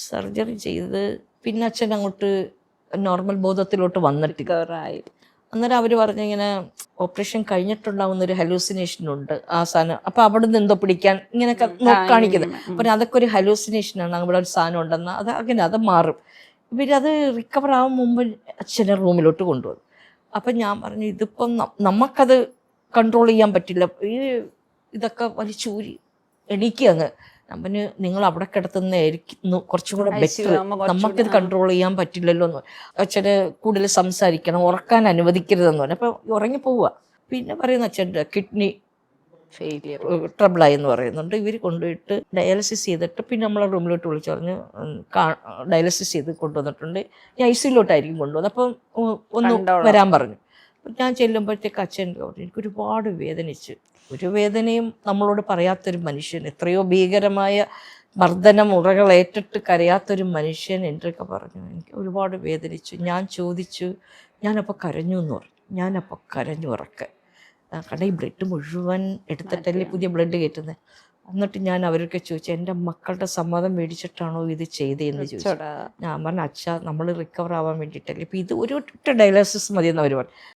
Surgery ചെയ്ത് പിന്നെ അച്ഛൻ അങ്ങോട്ട് നോർമൽ ബോധത്തിലോട്ട് വന്നിട്ടില്ല. അന്നേരം അവർ പറഞ്ഞിങ്ങനെ ഓപ്പറേഷൻ കഴിഞ്ഞിട്ടുണ്ടാവുന്നൊരു ഹലൂസിനേഷൻ ഉണ്ട് ആ സാധനം. അപ്പം അവിടെ നിന്ന് എന്തോ പിടിക്കാൻ ഇങ്ങനെയൊക്കെ കാണിക്കുന്നത്. അപ്പം അതൊക്കെ ഒരു ഹലൂസിനേഷനാണ്, അവിടെ ഒരു സാധനം ഉണ്ടെന്ന്. അത് അങ്ങനെ അത് മാറും. ഇവരത് റിക്കവർ ആവാൻ മുമ്പ് അച്ഛനെ റൂമിലോട്ട് കൊണ്ടുവന്നു. അപ്പം ഞാൻ പറഞ്ഞു ഇതിപ്പം നമുക്കത് കൺട്രോൾ ചെയ്യാൻ പറ്റില്ല, ഈ ഇതൊക്കെ വലിച്ചൂരി എണീക്കുക അങ്ങ്. ഞാൻ പറഞ്ഞു നിങ്ങൾ അവിടെ കിടത്തുന്നതായിരിക്കും കുറച്ചും കൂടെ ബെറ്റർ, നമുക്കിത് കൺട്രോൾ ചെയ്യാൻ പറ്റില്ലല്ലോ എന്ന്. അച്ഛന് കൂടുതൽ സംസാരിക്കണം, ഉറക്കാൻ അനുവദിക്കരുതെന്ന് പറഞ്ഞു. അപ്പം ഉറങ്ങിപ്പോവുക. പിന്നെ പറയുന്ന അച്ഛൻ്റെ കിഡ്നി ഫെയിലിയർ ട്രബിളായി എന്ന് പറയുന്നുണ്ട്. ഇവർ കൊണ്ടുപോയിട്ട് ഡയാലിസിസ് ചെയ്തിട്ട് പിന്നെ നമ്മളെ റൂമിലോട്ട് വിളിച്ചു പറഞ്ഞ് ഡയാലിസിസ് ചെയ്ത് കൊണ്ടുവന്നിട്ടുണ്ട്. ഞാൻ ഐസിയിലോട്ടായിരിക്കും കൊണ്ടുവന്നത്. അപ്പം ഒന്ന് വരാൻ പറഞ്ഞു. ഞാൻ ചെല്ലുമ്പോഴത്തേക്ക് അച്ഛൻ എനിക്ക് ഒരുപാട് വേദനിച്ച്, ഒരു വേദനയും നമ്മളോട് പറയാത്തൊരു മനുഷ്യൻ, എത്രയോ ഭീകരമായ മർദ്ദന മുറകൾ ഏറ്റിട്ട് കരയാത്തൊരു മനുഷ്യൻ എൻ്റെയൊക്കെ പറഞ്ഞു. എനിക്ക് ഒരുപാട് വേദനിച്ചു. ഞാൻ ചോദിച്ചു, ഞാനപ്പോൾ കരഞ്ഞു എന്ന് പറഞ്ഞു. ഞാനപ്പോൾ കരഞ്ഞു ഉറക്കെ. കാരണം ഈ ബ്ലഡ് മുഴുവൻ എടുത്തിട്ടല്ലേ പുതിയ ബ്ലഡ് കയറ്റുന്നത്. എന്നിട്ട് ഞാൻ അവരൊക്കെ ചോദിച്ചു, എൻ്റെ മക്കളുടെ സമ്മതം മേടിച്ചിട്ടാണോ ഇത് ചെയ്തതെന്ന് ചോദിച്ചു. ഞാൻ പറഞ്ഞു അച്ഛാ നമ്മൾ റിക്കവർ ആവാൻ വേണ്ടിയിട്ടല്ലേ, ഇപ്പം ഇത് ഒരു ഒറ്റ ഡയാലിസിസ് മതിയെന്ന് അവർ പറഞ്ഞു.